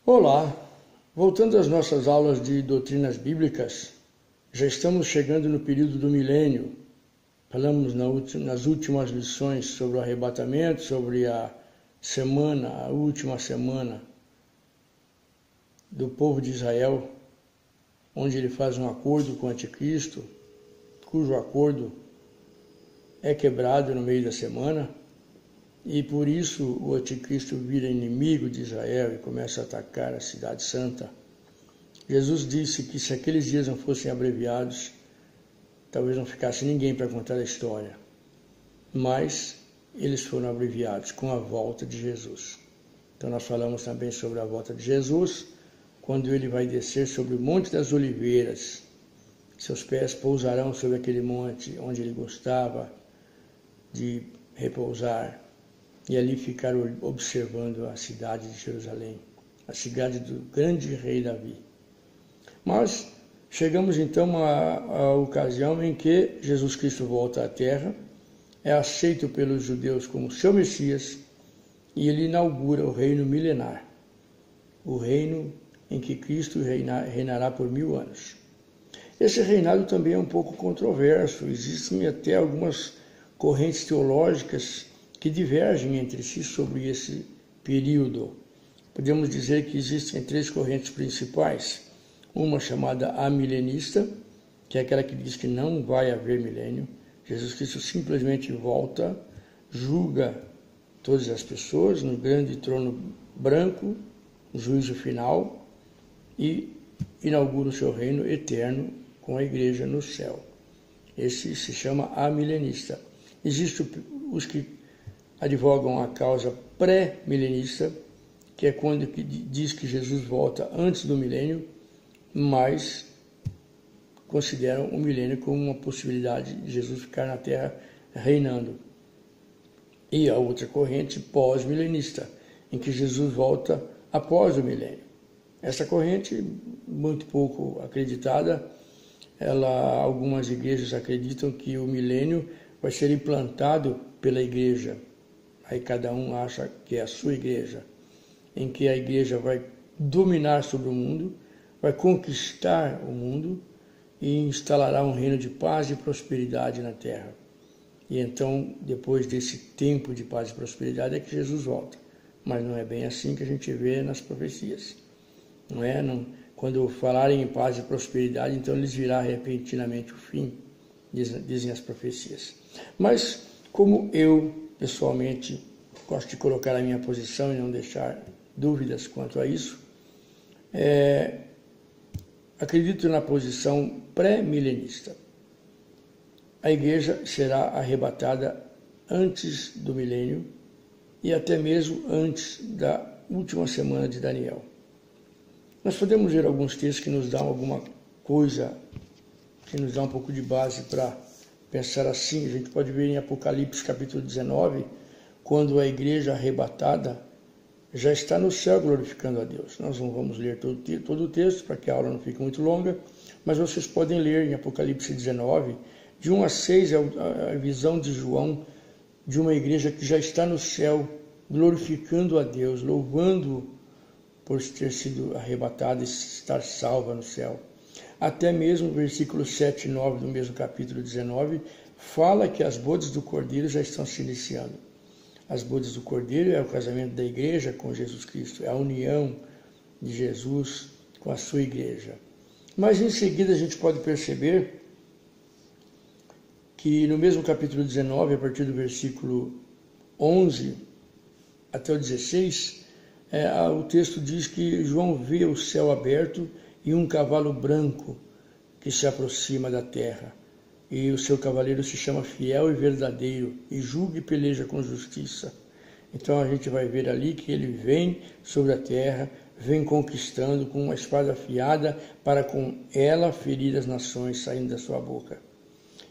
Olá! Voltando às nossas aulas de doutrinas bíblicas, já estamos chegando no período do milênio. Falamos nas últimas lições sobre o arrebatamento, sobre a última semana do povo de Israel, onde ele faz um acordo com o anticristo, cujo acordo é quebrado no meio da semana. E por isso o anticristo vira inimigo de Israel e começa a atacar a cidade santa. Jesus disse que se aqueles dias não fossem abreviados, talvez não ficasse ninguém para contar a história. Mas eles foram abreviados com a volta de Jesus. Então nós falamos também sobre a volta de Jesus, quando ele vai descer sobre o Monte das Oliveiras. Seus pés pousarão sobre aquele monte onde ele gostava de repousar. E ali ficaram observando a cidade de Jerusalém, a cidade do grande rei Davi. Mas chegamos então à ocasião em que Jesus Cristo volta à terra, é aceito pelos judeus como seu Messias e ele inaugura o reino milenar, o reino em que Cristo reinará por 1000 anos. Esse reinado também é um pouco controverso, existem até algumas correntes teológicas que divergem entre si sobre esse período. Podemos dizer que existem 3 correntes principais. Uma chamada amilenista, que é aquela que diz que não vai haver milênio. Jesus Cristo simplesmente volta, julga todas as pessoas no grande trono branco, no juízo final, e inaugura o seu reino eterno com a igreja no céu. Esse se chama amilenista. Existem os que advogam a causa pré-milenista, que é quando diz que Jesus volta antes do milênio, mas consideram o milênio como uma possibilidade de Jesus ficar na Terra reinando. E a outra corrente pós-milenista, em que Jesus volta após o milênio. Essa corrente, muito pouco acreditada, algumas igrejas acreditam que o milênio vai ser implantado pela igreja. Aí cada um acha que é a sua igreja, em que a igreja vai dominar sobre o mundo, vai conquistar o mundo e instalará um reino de paz e prosperidade na terra. E então, depois desse tempo de paz e prosperidade, é que Jesus volta. Mas não é bem assim que a gente vê nas profecias. Não é? Quando falarem em paz e prosperidade, então lhes virá repentinamente o fim, dizem as profecias. Mas, como eu pessoalmente gosto de colocar a minha posição e não deixar dúvidas quanto a isso, acredito na posição pré-milenista. A igreja será arrebatada antes do milênio e até mesmo antes da última semana de Daniel. Nós podemos ver alguns textos que nos dão alguma coisa, que nos dá um pouco de base para pensar assim. A gente pode ver em Apocalipse capítulo 19, quando a igreja arrebatada já está no céu glorificando a Deus. Nós não vamos ler todo o texto para que a aula não fique muito longa, mas vocês podem ler em Apocalipse 19, de 1 a 6, a visão de João de uma igreja que já está no céu glorificando a Deus, louvando por ter sido arrebatada e estar salva no céu. Até mesmo o versículo 7 e 9 do mesmo capítulo 19 fala que as bodas do Cordeiro já estão se iniciando. As bodas do Cordeiro é o casamento da igreja com Jesus Cristo, é a união de Jesus com a sua igreja. Mas em seguida a gente pode perceber que no mesmo capítulo 19, a partir do versículo 11 até o 16, o texto diz que João vê o céu aberto e um cavalo branco que se aproxima da terra. E o seu cavaleiro se chama Fiel e Verdadeiro, e julga e peleja com justiça. Então a gente vai ver ali que ele vem sobre a terra, vem conquistando com uma espada afiada para com ela ferir as nações saindo da sua boca.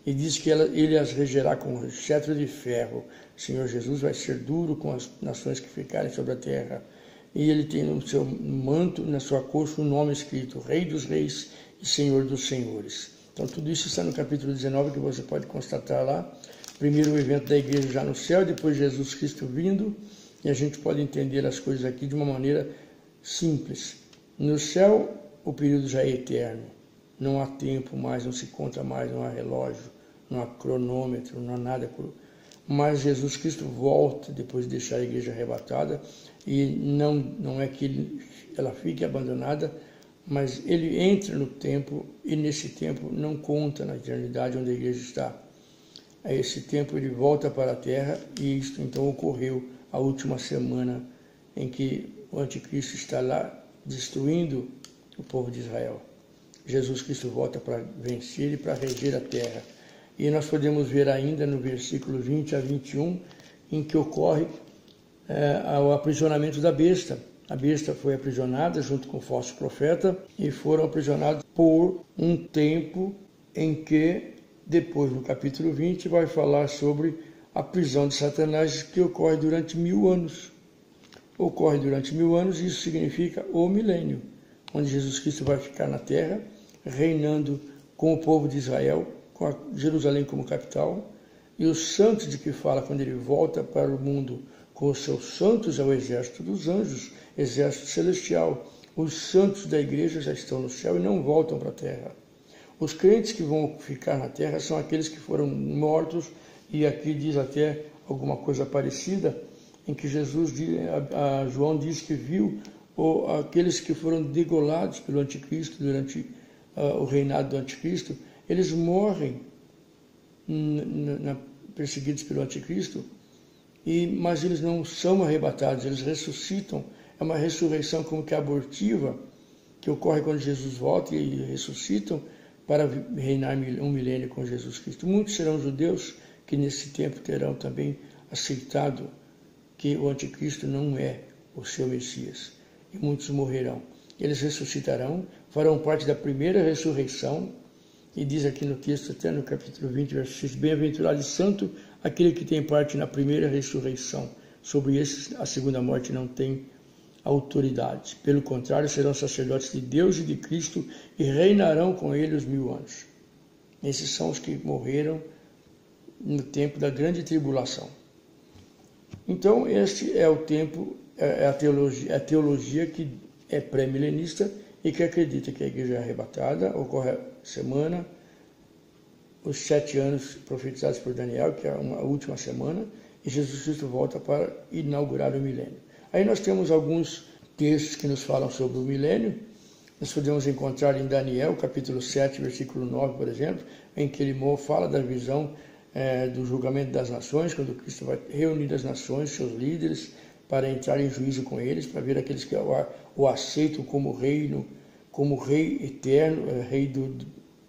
E diz que ele as regerá com cetro de ferro. O Senhor Jesus vai ser duro com as nações que ficarem sobre a terra. E ele tem no seu manto, na sua coxa, um nome escrito, Rei dos Reis e Senhor dos Senhores. Então tudo isso está no capítulo 19, que você pode constatar lá. Primeiro o evento da igreja já no céu, depois Jesus Cristo vindo, e a gente pode entender as coisas aqui de uma maneira simples. No céu, o período já é eterno. Não há tempo mais, não se conta mais, não há relógio, não há cronômetro, não há nada. Mas Jesus Cristo volta depois de deixar a igreja arrebatada, e não é que ela fique abandonada, mas ele entra no tempo, e nesse tempo não conta na eternidade onde a igreja está. A esse tempo ele volta para a terra, e isto então ocorreu a última semana em que o anticristo está lá destruindo o povo de Israel. Jesus Cristo volta para vencer e para reger a terra. E nós podemos ver ainda no versículo 20 a 21, em que ocorre o aprisionamento da besta. A besta foi aprisionada junto com o falso profeta, e foram aprisionados por um tempo em que, depois no capítulo 20, vai falar sobre a prisão de Satanás, que ocorre durante 1000 anos. Ocorre durante 1000 anos, e isso significa o milênio, onde Jesus Cristo vai ficar na terra, reinando com o povo de Israel, com Jerusalém como capital, e os santos de que fala quando ele volta para o mundo com os seus santos é o exército dos anjos, exército celestial. Os santos da igreja já estão no céu e não voltam para a terra. Os crentes que vão ficar na terra são aqueles que foram mortos, e aqui diz até alguma coisa parecida, em que João diz que viu aqueles que foram degolados pelo anticristo durante o reinado do anticristo. Eles morrem perseguidos pelo anticristo, mas eles não são arrebatados, eles ressuscitam. É uma ressurreição como que abortiva, que ocorre quando Jesus volta, e ressuscitam para reinar um milênio com Jesus Cristo. Muitos serão judeus que nesse tempo terão também aceitado que o anticristo não é o seu Messias, e muitos morrerão. Eles ressuscitarão, farão parte da primeira ressurreição, e diz aqui no texto, até no capítulo 20, verso 6, bem-aventurado e santo aquele que tem parte na primeira ressurreição. Sobre esses, a segunda morte não tem autoridade. Pelo contrário, serão sacerdotes de Deus e de Cristo, e reinarão com ele os 1000 anos. Esses são os que morreram no tempo da grande tribulação. Então, este é o tempo, é a teologia que é pré-milenista e que acredita que a igreja é arrebatada, ocorre a semana, os 7 anos profetizados por Daniel, que é a última semana, e Jesus Cristo volta para inaugurar o milênio. Aí nós temos alguns textos que nos falam sobre o milênio. Nós podemos encontrar em Daniel, capítulo 7, versículo 9, por exemplo, em que ele fala da visão do julgamento das nações, quando Cristo vai reunir as nações, seus líderes, para entrar em juízo com eles, para ver aqueles que o aceitam como reino, como rei eterno, rei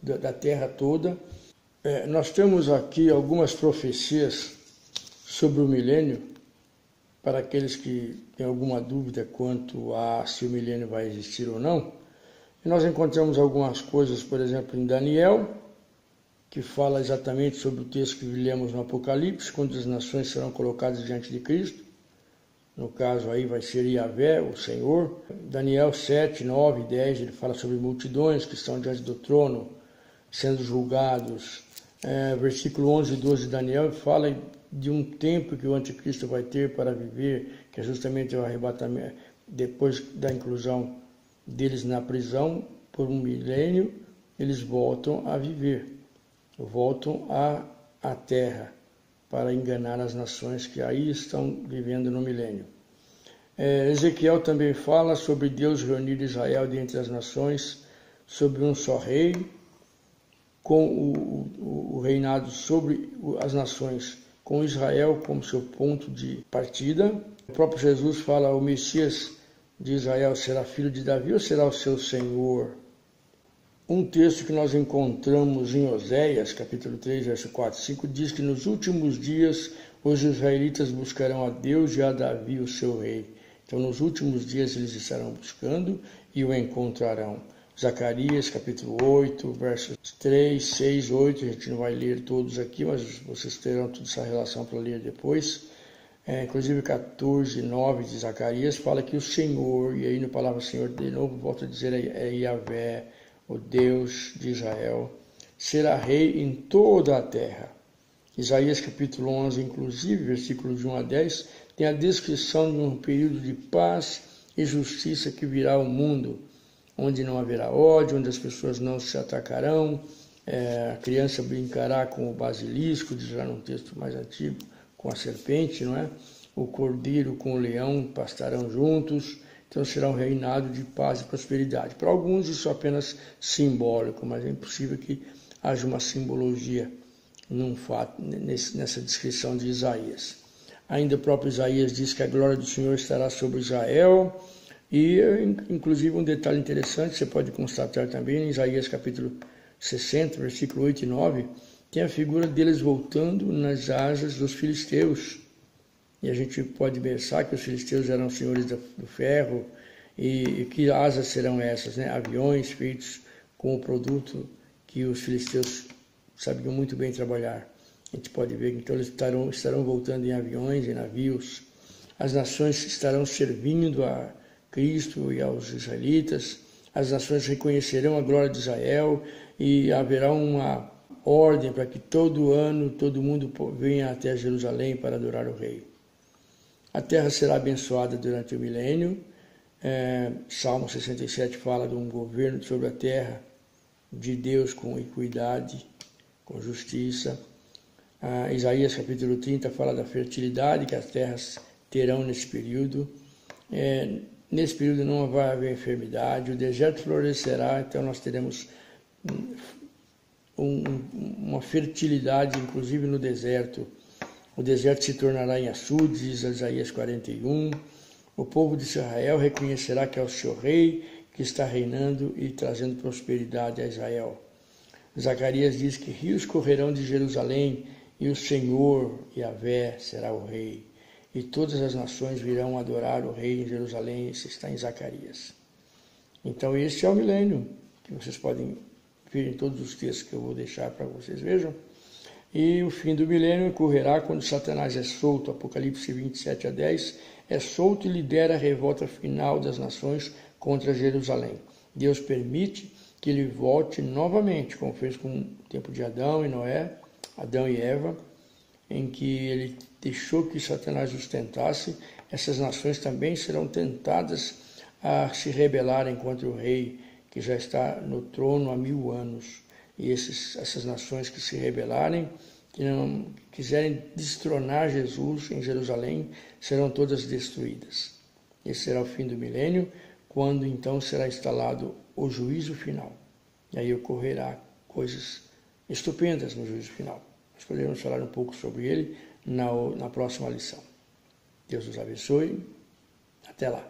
da terra toda. Nós temos aqui algumas profecias sobre o milênio, para aqueles que têm alguma dúvida quanto a se o milênio vai existir ou não. E nós encontramos algumas coisas, por exemplo, em Daniel, que fala exatamente sobre o texto que lemos no Apocalipse, quando as nações serão colocadas diante de Cristo. No caso aí vai ser Yahvé, o Senhor. Daniel 7, 9 e 10, ele fala sobre multidões que estão diante do trono, sendo julgados. Versículo 11 e 12 de Daniel fala de um tempo que o anticristo vai ter para viver, que é justamente o arrebatamento, depois da inclusão deles na prisão por um milênio, eles voltam a viver, voltam à terra para enganar as nações que aí estão vivendo no milênio. Ezequiel também fala sobre Deus reunir Israel dentre as nações, sobre um só rei, com o reinado sobre as nações, com Israel como seu ponto de partida. O próprio Jesus fala, o Messias de Israel será filho de Davi ou será o seu Senhor? Um texto que nós encontramos em Oséias, capítulo 3, verso 4 e 5, diz que nos últimos dias os israelitas buscarão a Deus e a Davi, o seu rei. Então, nos últimos dias eles estarão buscando e o encontrarão. Zacarias, capítulo 8, versos 3, 6, 8, a gente não vai ler todos aqui, mas vocês terão toda essa relação para ler depois. Inclusive 14, 9 de Zacarias fala que o Senhor, e aí na palavra Senhor de novo, volta a dizer, é Yahvé, o Deus de Israel, será rei em toda a terra. Isaías capítulo 11, inclusive, versículos de 1 a 10, tem a descrição de um período de paz e justiça que virá ao mundo, onde não haverá ódio, onde as pessoas não se atacarão, a criança brincará com o basilisco, diz lá num texto mais antigo, com a serpente, não é? O cordeiro com o leão pastarão juntos, então será um reinado de paz e prosperidade. Para alguns isso é apenas simbólico, mas é impossível que haja uma simbologia num fato, nessa descrição de Isaías. Ainda o próprio Isaías diz que a glória do Senhor estará sobre Israel, e inclusive um detalhe interessante, você pode constatar também em Isaías capítulo 60, versículo 8 e 9, tem a figura deles voltando nas asas dos filisteus. E a gente pode pensar que os filisteus eram senhores do ferro, e que asas serão essas, né? Aviões feitos com o produto que os filisteus sabiam muito bem trabalhar. A gente pode ver que então eles estarão voltando em aviões e navios. As nações estarão servindo a Cristo e aos israelitas. As nações reconhecerão a glória de Israel e haverá uma ordem para que todo ano todo mundo venha até Jerusalém para adorar o Rei. A terra será abençoada durante o milênio. Salmo 67 fala de um governo sobre a terra de Deus com equidade, com justiça. Isaías capítulo 30 fala da fertilidade que as terras terão nesse período. Nesse período não vai haver enfermidade, o deserto florescerá, então nós teremos uma fertilidade, inclusive no deserto. O deserto se tornará em açudes, diz Isaías 41. O povo de Israel reconhecerá que é o seu rei que está reinando e trazendo prosperidade a Israel. Zacarias diz que rios correrão de Jerusalém e o Senhor, Yahvé, será o rei. E todas as nações virão adorar o rei em Jerusalém, isso está em Zacarias. Então este é o milênio, que vocês podem ver em todos os textos que eu vou deixar para vocês vejam. E o fim do milênio ocorrerá quando Satanás é solto, Apocalipse 27 a 10, é solto e lidera a revolta final das nações contra Jerusalém. Deus permite que ele volte novamente, como fez com o tempo de Adão e Noé, Adão e Eva, em que ele deixou que Satanás os tentasse. Essas nações também serão tentadas a se rebelarem contra o rei que já está no trono há 1000 anos. E essas nações que se rebelarem, que não quiserem destronar Jesus em Jerusalém, serão todas destruídas. Esse será o fim do milênio, quando então será instalado o juízo final. E aí ocorrerá coisas estupendas no juízo final. Nós poderemos falar um pouco sobre ele na próxima lição. Deus os abençoe. Até lá.